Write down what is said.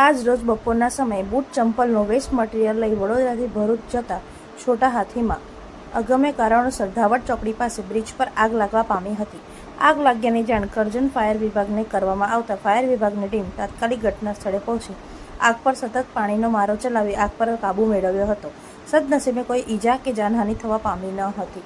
આજ રોજ બપોરના સમયે બૂટ ચંપલનું વેસ્ટ મટીરિયલ લઈ વડોદરાથી ભરૂચ જતા છોટા હાથીમાં અગમ્ય કારણોસર ધાવડ ચોકડી પાસે બ્રિજ પર આગ લાગવા પામી હતી। આગ લાગ્યાની જાણ કરજણ ફાયર વિભાગને કરવામાં આવતા ફાયર વિભાગની ટીમ તાત્કાલિક ઘટના સ્થળે પહોંચી આગ પર સતત પાણીનો મારો ચલાવી આગ પર કાબૂ મેળવ્યો હતો। સદનસીબે કોઈ ઈજા કે જાનહાનિ થવા પામી ન હતી।